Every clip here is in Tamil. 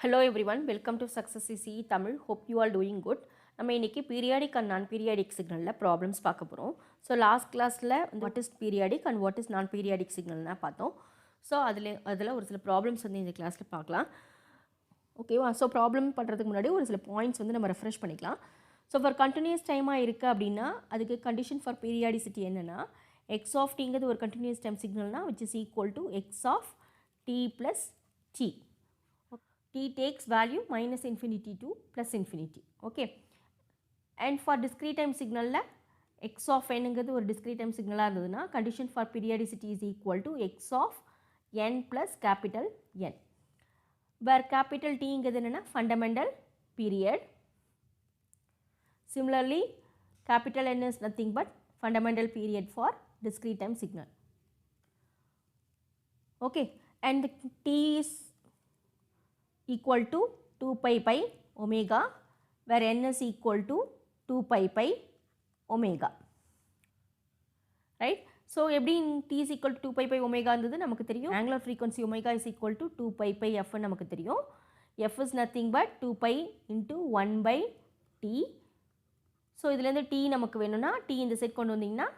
Hello everyone, welcome to Success CE Tamil. Hope you all doing good. நம்ம இன்னைக்கு பீரியாடிக் அண்ட் நான் பீரியாடிக் சிக்னலில் ப்ராப்ளம்ஸ் பார்க்க போகிறோம். ஸோ லாஸ்ட் கிளாஸில் what is periodic and what is நான் பீரியாடிக் சிக்னல்னா பார்த்தோம். ஸோ அதில் ஒரு சில ப்ராப்ளம்ஸ் வந்து இந்த கிளாஸில் பார்க்கலாம். ஓகேவா? ஸோ ப்ராப்ளம் பண்ணுறதுக்கு முன்னாடி ஒரு சில பாயிண்ட்ஸ் வந்து நம்ம ரெஃப்ரெஷ் பண்ணிக்கலாம். ஸோ ஃபார் கண்டினியூஸ் டைமாக இருக்குது அப்படின்னா அதுக்கு கண்டிஷன் ஃபார் பீரியாடிசிட்டி என்னென்னா எக்ஸ் ஆஃப் டிங்கிறது ஒரு கண்டினியூஸ் டைம் சிக்னல்னா which is equal to x of t plus T. T takes value minus infinity to plus infinity. Okay. And for discrete time signal x of n is a discrete time signal. Condition for periodicity is equal to x of n plus capital N. Where capital T is fundamental period. Similarly, capital N is nothing but fundamental period for discrete time signal. Okay. And T is equal to 2 pi pi omega where n is equal to 2 pi pi omega, right? So எப்படி t is equal to 2 pi pi omega இருந்தது நமக்கு தெரியும். Angular frequency omega is equal to 2 pi pi f நமக்கு தெரியும். f is nothing but 2 pi into 1 by t. So இதிலிருந்து t நமக்கு வேணும்னா t இந்த சைட் கொண்டு வந்தீங்கன்னா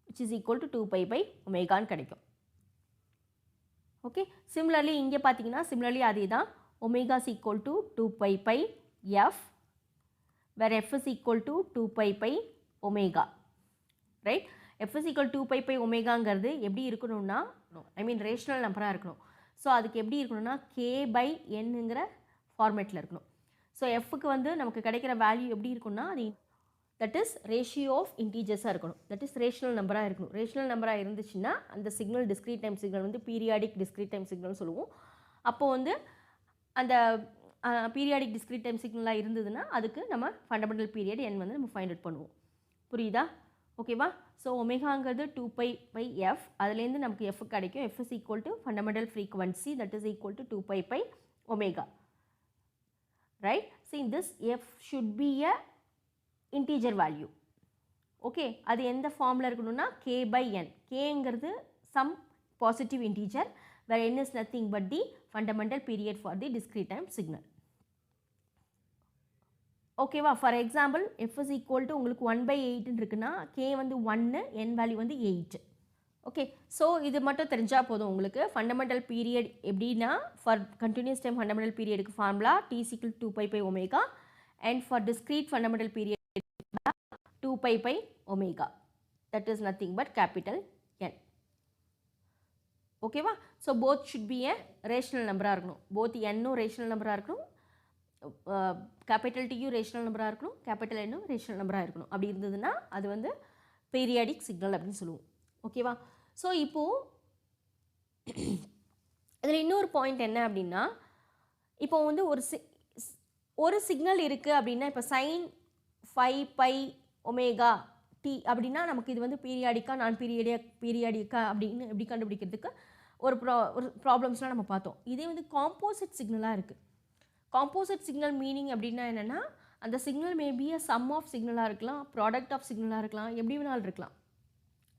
which is equal to 2 pi pi omega கிடைக்கும். Okay. Similarly, இங்கே பார்த்தீங்கன்னா similarly அதே தான் omega is equal to 2 pi pi f where f is equal to 2 pi pi omega, right? f is equal to 2 pi pi omegaங்கிறது எப்படி இருக்கணும்னா I mean rational நம்பராக இருக்கணும். ஸோ அதுக்கு எப்படி இருக்கணும்னா k by nங்கிற ஃபார்மேட்டில் இருக்கணும். ஸோ fக்கு வந்து நமக்கு கிடைக்கிற வேல்யூ எப்படி இருக்கும்னா அது that is ratio of integers இருக்கணும். that is rational நம்பராக இருக்கணும். rational நம்பராக இருந்துச்சுன்னா அந்த சிக்னல் discrete time சிக்னல் வந்து periodic discrete time சிக்னல் சொல்லுவோம். அப்போ வந்து அந்த periodic discrete time சிக்னலாக இருந்ததுன்னா அதுக்கு நம்ம fundamental period n வந்து நம்ம ஃபைண்ட் அவுட் பண்ணுவோம். புரியுதா? ஓகேவா? ஸோ ஒமேகாங்கிறது 2 pi by f, அதுலேருந்து நமக்கு f கிடைக்கும். f is equal to fundamental frequency that is equal to 2 pi pi omega, right? See, this f should be a integer value. Okay, அது எந்த ஃபார்மில் இருக்கணும்னா k by n. kங்கிறது some positive integer where n is nothing but the fundamental period for the discrete time signal. ஓகேவா? For example f is equal to உங்களுக்கு 1 by 8 இருக்குன்னா k வந்து 1, n வேல்யூ வந்து 8. ஓகே, ஸோ இது மட்டும் தெரிஞ்சால் போதும் உங்களுக்கு. ஃபண்டமெண்டல் பீரியட் எப்படின்னா ஃபார் கண்டினியூஸ் டைம் ஃபண்டமெண்டல் பீரியடுக்கு formula t is equal to 2 pi pi omega and for discrete fundamental period 2 pi pi omega, that is nothing but capital N. ஓகேவா? So both should B A rational நம்பராக இருக்கணும். போத் என்னும் ரேஷனல் நம்பராக இருக்கணும், கேபிட்டல் டியும் ரேஷனல் நம்பராக இருக்கணும், கேபிட்டல் என்னும் ரேஷனல் நம்பராக இருக்கணும். அப்படி இருந்ததுன்னா அது வந்து பீரியாடிக் சிக்னல் அப்படின்னு சொல்லுவோம். ஓகேவா? ஸோ இப்போது இதில் இன்னொரு பாயிண்ட் என்ன அப்படின்னா இப்போ வந்து ஒரு சிக்னல் இருக்குது அப்படின்னா இப்போ சைன் 5 pi ஒமேகா டி அப்படின்னா நமக்கு இது வந்து பீரியாடிக்கா நான் பீரியாடிக்கா அப்படின்னு எப்படி கண்டுபிடிக்கிறதுக்கு ஒரு ப்ராப்ளம்ஸ்லாம் நம்ம பார்த்தோம். இதே வந்து காம்போசிட் சிக்னலாக இருக்குது. காம்போசிட் சிக்னல் மீனிங் அப்படின்னா என்னென்னா அந்த signal maybe a sum of சிக்னலாக இருக்கலாம், ப்ராடக்ட் ஆஃப் சிக்னலாக இருக்கலாம், எப்படி வேணாலும் இருக்கலாம்.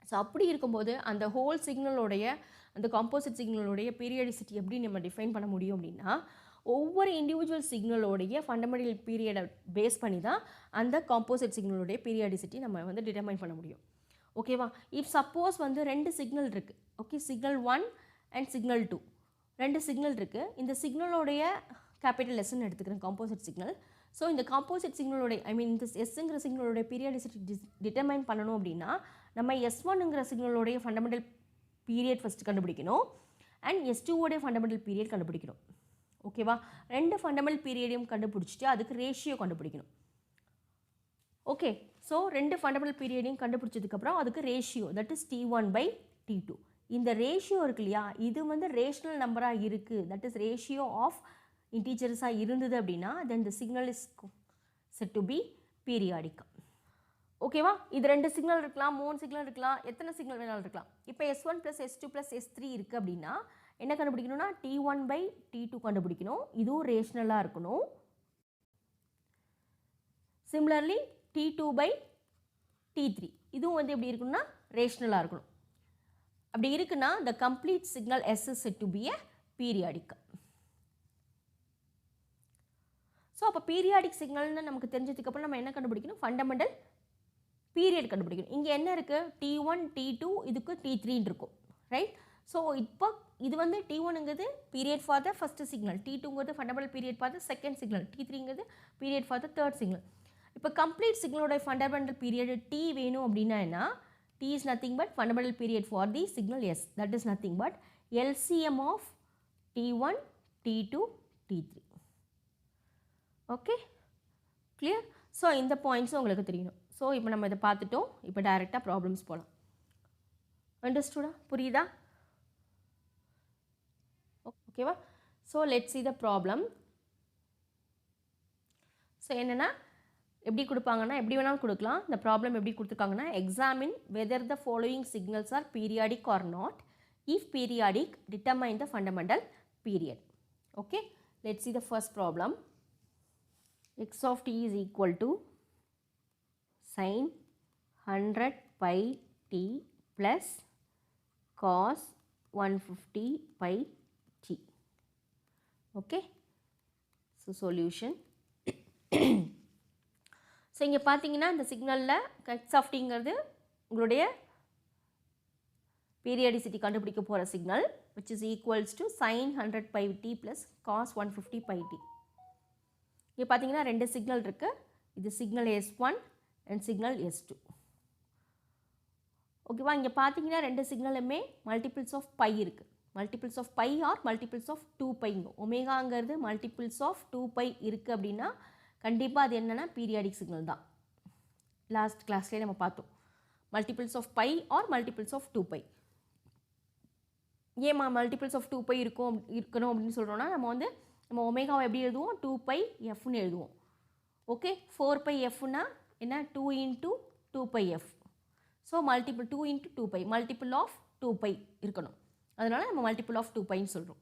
ஸோ அப்படி இருக்கும்போது அந்த ஹோல் சிக்னலோடைய அந்த காம்போசிட் சிக்னலோடைய பீரியாடிசிட்டி எப்படி நம்ம டிஃபைன் பண்ண முடியும் அப்படின்னா ஒவ்வொரு இண்டிவிஜுவல் சிக்னலோடைய ஃபண்டமெண்டல் பீரியடை பேஸ் பண்ணி தான் அந்த காம்போசிட் சிக்னலோடைய பீரியாடிசிட்டி நம்ம வந்து டிட்டர்மைன் பண்ண முடியும். ஓகேவா? இஃப் சப்போஸ் வந்து 2 சிக்னல் இருக்குது. Okay, signal 1 and signal 2 2 signal இருக்குது. இந்த சிக்னலோடைய கேபிட்டல் எஸ்ன்னு எடுத்துக்கிறேன் காம்போசிட் சிக்னல். ஸோ இந்த காம்போசிட் சிக்னலோடைய இந்த எஸ்ங்கிற சிக்னலோடைய பீரியாடிசிட்டி டிட்டர்மைன் பண்ணணும் அப்படின்னா நம்ம S1ங்கிற சிக்னலோடைய ஃபண்டமெண்டல் பீரியட் ஃபஸ்ட்டு கண்டுபிடிக்கணும் அண்ட் S2வோடைய ஃபண்டமெண்டல் பீரியட் கண்டுபிடிக்கணும். ஓகேவா? 2 ஃபண்டமெண்டல் பீரியடையும் கண்டுபிடிச்சிட்டு அதுக்கு ரேஷியோ கண்டுபிடிக்கணும். ஓகே, ஸோ 2 ஃபண்டமெண்டல் பீரியடையும் கண்டுபிடிச்சதுக்கப்புறம் அதுக்கு ratio that is T1 by T2. இந்த ரேஷியோ இருக்கு இல்லையா, இது வந்து ரேஷனல் நம்பராக இருக்குது, தட் இஸ் ரேஷியோ ஆஃப் இன்டீஜர்ஸாக இருந்தது அப்படின்னா then the signal is said to be periodic. ஓகேவா? இது 2 சிக்னல் இருக்கலாம், 3 சிக்னல் இருக்கலாம், எத்தனை சிக்னல் வேணாலும் இருக்கலாம். இப்போ S1 + S2 + S3 இருக்குது அப்படின்னா என்ன கண்டுபிடிக்கணும்னா T1 by T2 கண்டுபிடிக்கணும். இதுவும் ரேஷனலாக இருக்கணும். சிமிலர்லி T2 by T3 இதுவும் வந்து எப்படி இருக்கணும்னா ரேஷனலாக இருக்கணும். அப்படி இருக்குன்னா the complete signal S is said to be a periodic. So அப்போ பீரியாடிக் சிக்னல்னு நமக்கு தெரிஞ்சதுக்கப்புறம் நம்ம என்ன கண்டுபிடிக்கணும், ஃபண்டமெண்டல் பீரியட் கண்டுபிடிக்கணும். இங்கே என்ன இருக்குது, T1 T2 இதுக்கு T3 இருக்கும், ரைட். ஸோ இப்போ இது வந்து T1ங்கிறது period for the first signal, T2ங்கிறது fundamental period for the second signal, T3ங்கிறது period for the third signal. இப்போ கம்ப்ளீட் சிக்னலோட ஃபண்டமெண்டல் பீரியட் T வேணும் அப்படின்னா என்ன, T is nothing but fundamental period for the signal S, that is nothing but LCM of T1 T2 T3. Okay, clear. So இந்த பாயிண்ட்ஸும் உங்களுக்கு தெரியணும். ஸோ இப்போ நம்ம இதை பார்த்துட்டோம். இப்போ டைரெக்டாக ப்ராப்ளம்ஸ் போகலாம். அண்டர்ஸ்டூடா, புரியுதா? ஓகேவா? So let's see the problem. So என்னென்னா எப்படி கொடுப்பாங்கன்னா, எப்படி வேணாலும் கொடுக்கலாம். இந்த ப்ராப்ளம் எப்படி கொடுத்துருக்காங்கன்னா, examine whether the following signals are periodic or not. If periodic, determine the fundamental period. Okay, let's see the first problem. X of t is equal to sin 100 pi t plus cos 150 pi t. Okay, so solution. So இங்கே பார்த்தீங்கன்னா இந்த சிக்னலில் எக்ஸ் ஆஃப் டிங்கிறது உங்களுடைய பீரியாடிசிட்டி கண்டுபிடிக்க போகிற signal, which is equals to sine 100 by t plus cos 150 by t. இங்கே பார்த்தீங்கன்னா ரெண்டு சிக்னல் இருக்குது. இது signal S1 and signal S2. ஓகேவா? இங்கே பார்த்தீங்கன்னா ரெண்டு சிக்னலுமே மல்டிபிள்ஸ் ஆஃப் பை இருக்குது. Multiples of pi are multiples of 2πங்க. ஒமேகாங்கிறது மல்டிபிள்ஸ் ஆஃப் 2π இருக்குது அப்படின்னா கண்டிப்பாக அது என்னென்னா பீரியாடிக் சிக்னல் தான். லாஸ்ட் கிளாஸ்லேயே நம்ம பார்த்தோம், multiples of pi are multiples of 2π. ஏமா மல்டிபிள்ஸ் ஆஃப் 2π இருக்கணும் அப்படின்னு சொல்கிறோன்னா, நம்ம ஒமேகாவை எப்படி எழுதுவோம், 2πfன்னு எழுதுவோம். ஓகே, 4πfனா என்ன, 2 into 2πf. So multiple 2 into 2π, multiple of 2π இருக்கணும். அதனால் நம்ம மல்டிபிள் ஆஃப் 2πன்னு சொல்கிறோம்.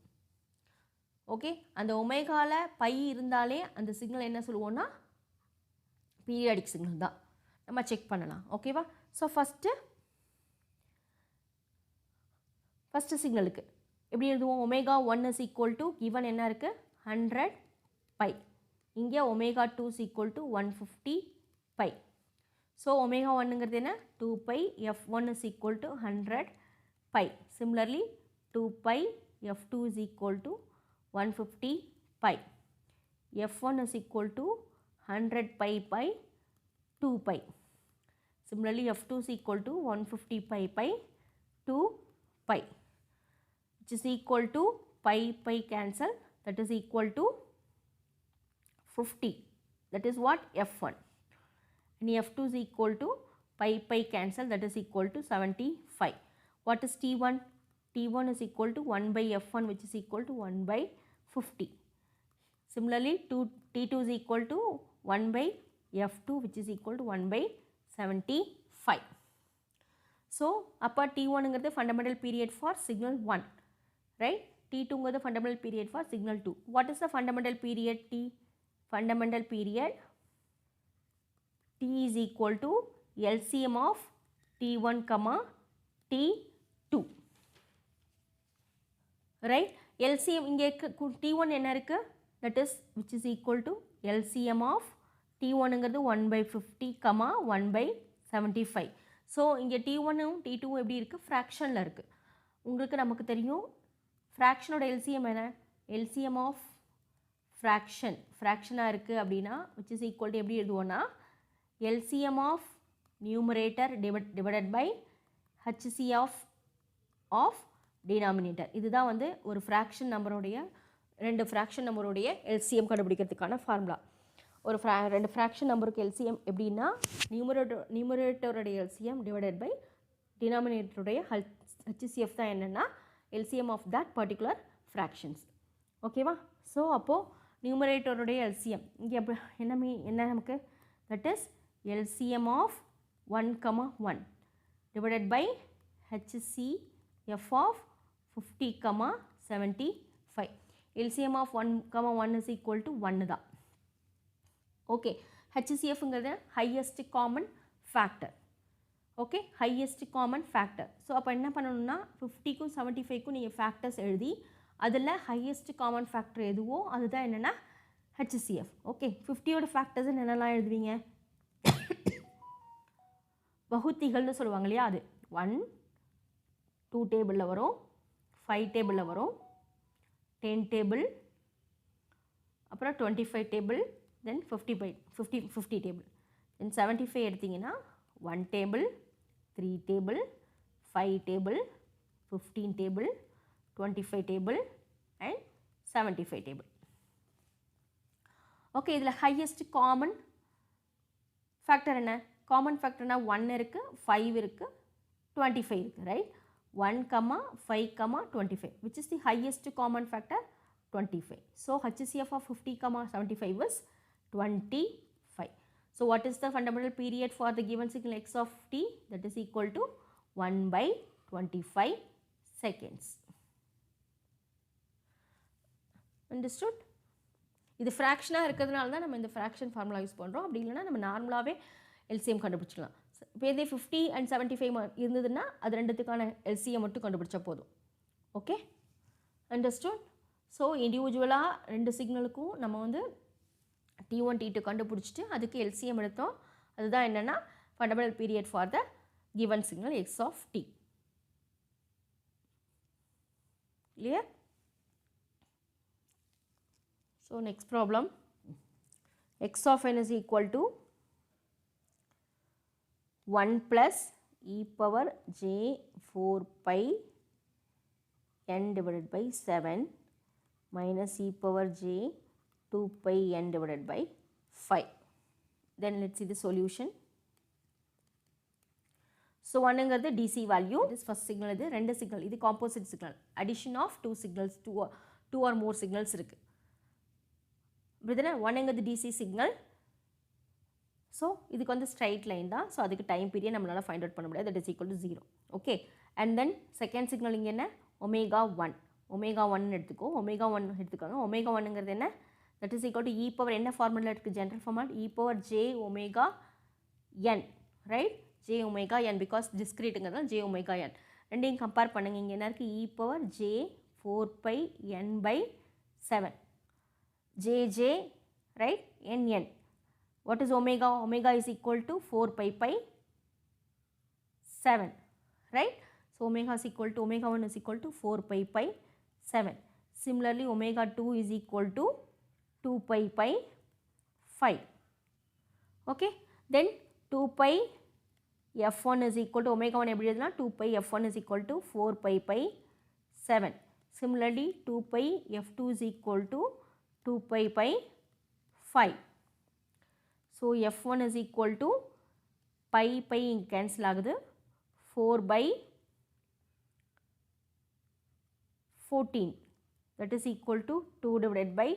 ஓகே, அந்த ஒமேகாவில் பை இருந்தாலே அந்த சிக்னல் என்ன சொல்லுவோன்னா பீரியாடிக் சிக்னல் தான். நம்ம செக் பண்ணலாம். ஓகேவா? ஸோ ஃபஸ்ட்டு சிக்னலுக்கு எப்படி எழுதுவோம், omega 1 is equal to given என்ன இருக்குது 100 பை, இங்கே omega 2 is equal to 150 pi. So omega 1ங்கிறது என்ன 2π, f1 is equal to 100 pi. Similarly 2π f2 is equal to 150 pi. f1 is equal to 100 pi by 2 pi. Similarly, f2 is equal to 150 pi by 2 pi, which is equal to pi cancel, that is equal to 50. That is what f1. And f2 is equal to pi cancel, that is equal to 75. What is t1? t1 is equal to 1 by f1, which is equal to 1 by 50. Similarly, t2 is equal to 1 by f2, which is equal to 1 by 75. So, upper t1 is the fundamental period for signal 1, right? t2 is the fundamental period for signal 2. What is the fundamental period t? Fundamental period t is equal to LCM of t1 comma t2, right? LCM இங்கே T1 என்ன இருக்குது, that is which is equal to LCM of T1ங்கிறது 1 by 50 comma 1 by 75. So இங்கே T1ம் T2ம் எப்படி இருக்குது, ஃப்ராக்ஷனில் இருக்குது. உங்களுக்கு நமக்கு தெரியும் ஃப்ராக்ஷனோட LCM என்ன, LCM of ஃப்ராக்ஷனாக இருக்குது அப்படின்னா which is equal to எப்படி எழுதுவோன்னா LCM of numerator divided by HCF of denominator. இதுதான் வந்து ஒரு ஃப்ராக்ஷன் நம்பருடைய ரெண்டு ஃப்ராக்ஷன் நம்பருடைய LCM கண்டுபிடிக்கிறதுக்கான ஃபார்முலா. ஒரு ரெண்டு ஃப்ராக்ஷன் நம்பருக்கு LCM எப்படின்னா நியூமரேட்டருடைய LCM டிவைடட் பை டினாமினேட்டருடைய HCF தான் என்னென்னா LCM of that particular fractions. ஓகேவா? ஸோ அப்போது நியூமரேட்டருடைய LCM இங்கே என்ன நமக்கு, that is LCM of 1, 1 divided by HCF of 50, 75. LCM of 1, 1 is equal to 1 தான். ஓகே, HCFங்கிறது highest common factor. Okay, highest common factor. So அப்போ என்ன பண்ணணும்னா 50க்கும் 75க்கும் நீங்கள் ஃபேக்டர்ஸ் எழுதி அதில் ஹையஸ்ட் காமன் ஃபேக்டர் எதுவோ அதுதான் என்னென்னா HCF. ஓகே, 50யோட ஃபேக்டர்ஸ் என்னெல்லாம் எழுதுவீங்க? வகுத்திகள்னு சொல்லுவாங்க இல்லையா, அது 1 2 டேபிளில் வரும், 5 டேபிளில் வரும், 10 டேபிள், அப்புறம் 25 டேபிள், தென் 50 டேபிள், தென் 75 எடுத்திங்கன்னா 1 table, 3 table, 5 table, 15 table, 25 table and 75 table. Okay, இதில் ஹையஸ்ட் காமன் ஃபேக்டர் என்ன? காமன் ஃபேக்டர்னா 1 இருக்குது, 5 இருக்குது, 25 இருக்குது, right? 1, 5, 25, which is the highest common factor? 25. So HCF of 50, 75 is 25. So what is the fundamental period for the given signal x of t? That is equal to 1/25 seconds. Understood? இது ஃப்ராக்ஷனாக இருக்கிறதுனால தான் நம்ம இந்த ஃப்ராக்ஷன் ஃபார்முலா யூஸ் பண்ணுறோம். அப்படி இல்லைனா நம்ம நார்மலாகவே எல்சிஎம் கண்டுபிடிச்சிடலாம். இப்போ இதே 50 and 75 இருந்ததுன்னா அது ரெண்டுத்துக்கான எல்சிஎம் மட்டும் கண்டுபிடிச்சா போதும். Okay, understood? ஸோ இண்டிவிஜுவலாக ரெண்டு சிக்னலுக்கும் நம்ம வந்து T1 T2 கண்டுபிடிச்சிட்டு அதுக்கு எல்சிஎம் எடுத்தோம். அதுதான் என்னென்னா fundamental period for the given signal x of t. clear? So next problem, x of n is equal to 1 plus e power j 4 pi n divided by 7 minus e power j 2 pi n divided by 5. Then let's see the solution. So 1 is the DC value, this first signal, இது ரெண்டு signal, இது composite signal, addition of two signals, two or more signals இருக்கு. இப்படிதானே 1 is the DC signal. So இதுக்கு வந்து straight line தான். So அதுக்கு time period நம்மளால find out பண்ண முடியாது, that is equal to 0. Okay, and then second signal இங்க என்ன? omega 1, omega 1 எடுத்துக்கோ, omega 1 எடுத்துக்கோங்க. omega 1ங்கிறது என்ன? That is equal to e power, என்ன formula இருக்கு? general formula, e power j omega n, right? j omega n, because discreteங்கிறதால j omega n. ரெண்டையும் கம்பேர் பண்ணுங்க. இங்கே என்ன இருக்குது? e power j 4 pi n by 7, jj, right? n. What is omega? Omega is equal to 4 pi 7, right? So omega is equal to, omega 1 is equal to 4 pi 7. Similarly, omega 2 is equal to 2 pi 5. Okay, then 2 pi f1 is equal to, omega 1 எப்படி எழுதலாம்? 2 pi f1 is equal to 4 pi 7. Similarly, 2 pi f2 is equal to 2 pi 5. So f1 is equal to pi cancel ஆகுது, 4 by 14, that is equal to 2 divided by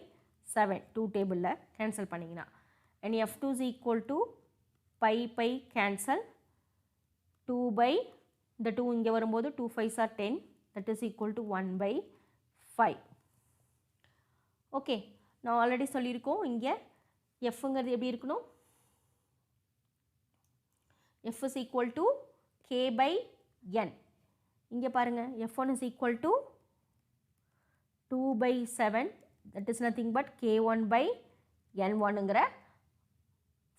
7, 2 table cancel பண்ணிங்கன்னா, and f2 is equal to pi cancel, 2 by, இந்த 2 இங்கே வரும்போது 2 5s are 10, that is equal to 1 by 5. Okay, நான் ஆல்ரெடி சொல்லியிருக்கோம், இங்கே fங்கிறது எப்படி இருக்கணும்? f is equal to k by n. இங்கே பாருங்கள், f1 is equal to 2 by 7, that is nothing but k1 by n1ங்கிற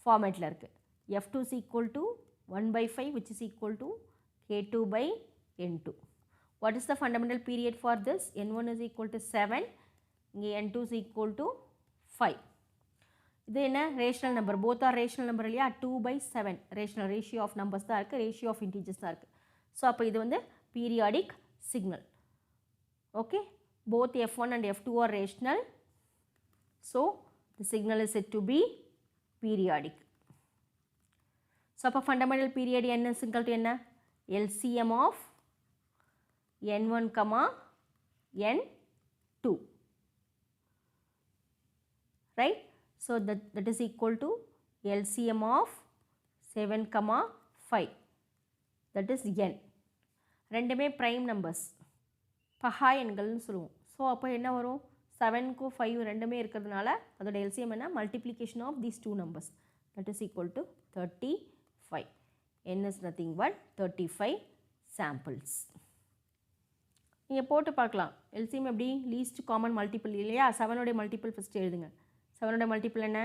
ஃபார்மேட்டில் இருக்குது. f2 is equal to 1 by 5, which is equal to k2 by n2. What is the fundamental period for this? n1 is equal to 7, இங்கே n2 is equal to 5. இது என்ன? Rational number, both are rational number இல்லையா? 2 by 7 rational, ratio of numbers தான் இருக்குது, ரேஷியோ ஆஃப் இன்டீஜர்ஸ் தான் இருக்குது. ஸோ அப்போ இது வந்து periodic signal. Okay, both f1 and f2 are rational. So the signal is said to be periodic. So அப்போ fundamental period n is equal to என்ன? LCM of n1, n2, right? So that is equal to LCM of 7, 5, that is n. ரெண்டுமே prime numbers, பகா எண்கள்னு சொல்லுவோம். ஸோ அப்போ என்ன வரும்? 7க்கும் 5 ரெண்டுமே இருக்கிறதுனால அதோட எல்சிஎம் என்ன? Multiplication of these two numbers, that is equal to 35. n is nothing but 35 samples. நீங்கள் போட்டு பார்க்கலாம், எல்சிஎம் எப்படி? லீஸ்ட் காமன் மல்டிபிள் இல்லையா? 7உடைய மல்டிபிள் ஃபஸ்ட்டு எழுதுங்க. 7ஓட மல்டிபிள் என்ன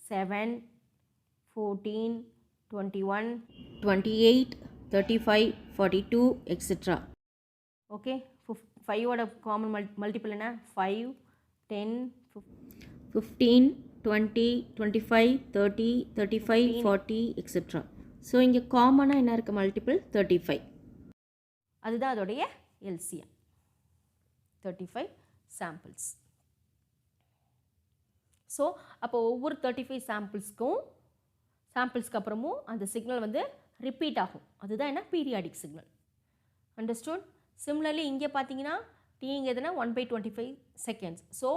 7 14 21 28 35 42 எக்ஸெட்ரா. ஓகே 5ஓட காமன் மல்டிபிள் என்ன 5 10 15 20 25 30 35 40 எக்ஸெட்ரா. ஸோ இங்கே காமனாக என்ன இருக்குது மல்டிபிள் 35. அதுதான் அதோடைய எல்சிஎம் 35 சாம்பிள்ஸ். ஸோ அப்போ ஒவ்வொரு 35 சாம்பிள்ஸ்க்கு அப்புறமும் அந்த சிக்னல் வந்து ரிப்பீட் ஆகும். அதுதான் என்ன பீரியாடிக் சிக்னல். அண்டர்ஸ்டுட். சிமிலர்லி இங்கே பார்த்தீங்கன்னா டீங்க எதுனா 1/25 seconds. So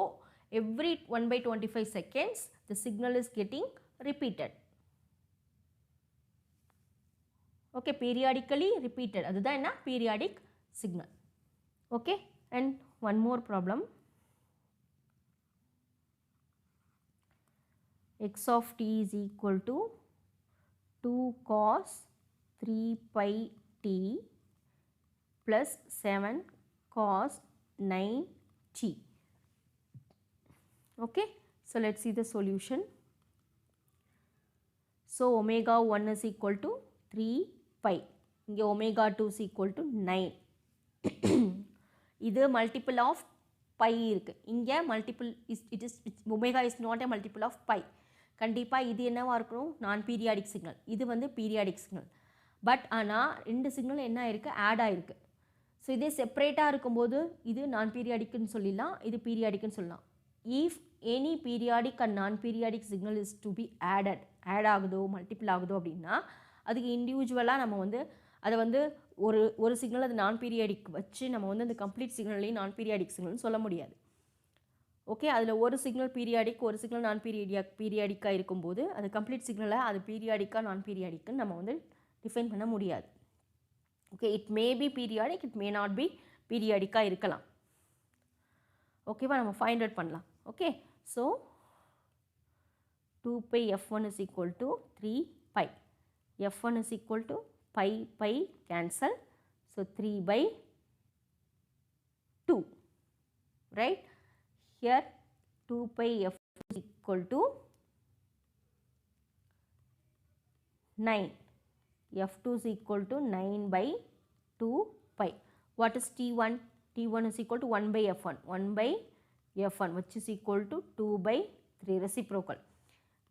every 1/25 seconds the signal is getting repeated. Okay, periodically repeated. அதுதான் என்ன periodic signal. Okay, and one more problem. X of t is equal to 2 cos 3 pi t plus 7 cos 9 t. Okay, so let's see the solution. So omega 1 is equal to 3 pi. இங்கே omega 2 is equal to 9. இது multiple of pi இருக்கு. இங்கே multiple omega is not a multiple of pi. கண்டிப்பாக இது என்னவா இருக்கணும் நான் பீரியாடிக் சிக்னல். இது வந்து பீரியாடிக் சிக்னல். பட் ஆனால் ரெண்டு சிக்னல் என்ன ஆயிருக்கு ஆட் ஆயிருக்கு. ஸோ இதே செப்பரேட்டாக இருக்கும்போது இது நான் பீரியாடிக்குன்னு சொல்லிடலாம், இது பீரியாடிக்குன்னு சொல்லலாம். if any periodic and non-periodic signal is to be added, add ஆகுதோ மல்டிபிள் ஆகுதோ அப்படின்னா அதுக்கு இண்டிவிஜுவலாக நம்ம வந்து அதை வந்து ஒரு சிக்னல் அது நான் பீரியாடிக் வச்சு நம்ம வந்து அந்த கம்ப்ளீட் சிக்னல்லையும் நான் பீரியாடிக் சிக்னல்னு சொல்ல முடியாது. ஓகே, அதில் ஒரு சிக்னல் பீரியாடிக் ஒரு சிக்னல் நான் பீரியாடிக்காக இருக்கும்போது அது கம்ப்ளீட் சிக்னலை அது பீரியாடிக்காக நான் பீரியாடிக்குன்னு நம்ம வந்து டிஃபைன் பண்ண முடியாது. Okay, it may be periodic, it may not be பீரியாடிக்காக இருக்கலாம். ஓகேவா, நம்ம ஃபைண்ட் அவுட் பண்ணலாம். Okay, so 2 pi f1 is equal to 3 pi. f1 is equal to pi cancel. So 3 by 2, right? Here 2 pi f is equal to 9. f2 is equal to 9 by 2 pi. What is t1? t1 is equal to 1 by f1. 1 by f1 which is equal to 2 by 3 reciprocal.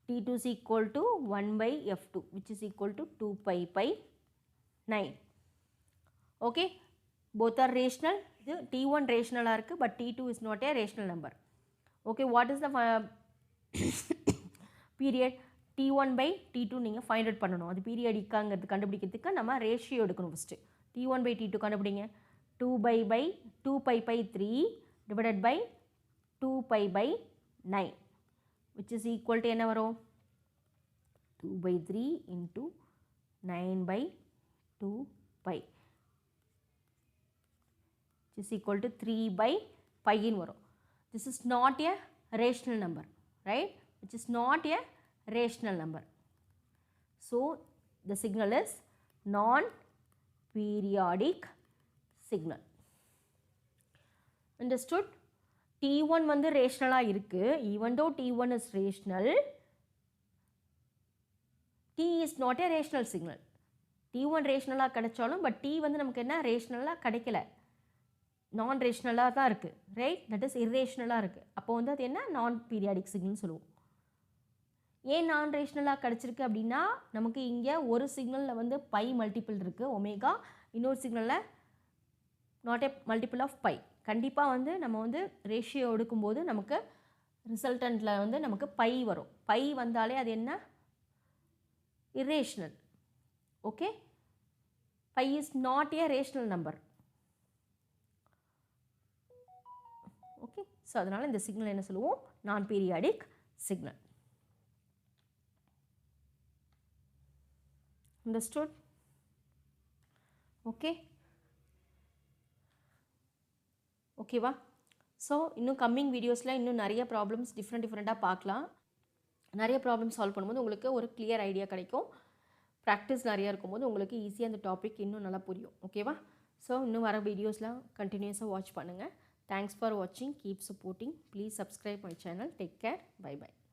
t2 is equal to 1 by f2 which is equal to 2 pi 9. Okay, both are rational. t1 rational இருக்கு, but t2 is not a rational number. Okay, what is the period? t1 by t2 நீங்கள் find out பண்ணணும். அது பீரியாடிக்காங்கிறது கண்டுபிடிக்கிறதுக்கு நம்ம ரேஷியோ எடுக்கணும். ஃபஸ்ட்டு t1 by t2 கண்டுபிடிங்க. 2 pi by 3 divided by 2 pi by 9 which is equal to என்ன வரும் 2 by 3 into 9 by 2 pi which is equal to 3 by pi in வரும். This is not a rational number, right? Which is not a rational number. So the signal is non-periodic signal. Understood? t1 வந்து ரேஷனலாக இருக்குது. even though t1 is rational, t is not a rational signal. t1 ரேஷனலாக கிடைச்சாலும் பட் t வந்து நமக்கு என்ன ரேஷனலாக கிடைக்கல, நான் ரேஷனலாக தான் இருக்குது, ரைட்? தட் இஸ் இர்ரேஷனலாக இருக்குது. அப்போ வந்து அது என்ன நான் பீரியாடிக் சிக்னல்னு சொல்லுவோம். ஏன் நான் ரேஷனலாக கிடச்சிருக்கு அப்படின்னா நமக்கு இங்கே ஒரு சிக்னலில் வந்து பை மல்டிபிள் இருக்குது ஒமேகா, இன்னொரு சிக்னலில் not a multiple of pi. கண்டிப்பாக வந்து நம்ம வந்து ரேஷியோ எடுக்கும்போது நமக்கு ரிசல்டண்ட்டில் வந்து நமக்கு பை வரும். பை வந்தாலே அது என்ன irrational. Okay, pi is not a rational number. Okay, so அதனால இந்த சிக்னல் என்ன சொல்லுவோம் நான் பீரியாடிக் சிக்னல். Understood? Okay, ஓகேவா? ஸோ இன்னும் கம்மிங் வீடியோஸில் இன்னும் நிறைய ப்ராப்ளம்ஸ் டிஃப்ரெண்ட்டாக பார்க்கலாம். நிறைய ப்ராப்ளம் சால்வ் பண்ணும்போது உங்களுக்கு ஒரு கிளியர் ஐடியா கிடைக்கும். ப்ராக்டிஸ் நிறையா இருக்கும்போது உங்களுக்கு ஈஸியாக அந்த டாபிக் இன்னும் நல்லா புரியும். ஓகேவா? ஸோ இன்னும் வர வீடியோஸ்லாம் கண்டினியூஸாக வாட்ச் பண்ணுங்கள். Thanks for watching. Keep supporting. Please subscribe my channel. Take care. Bye bye.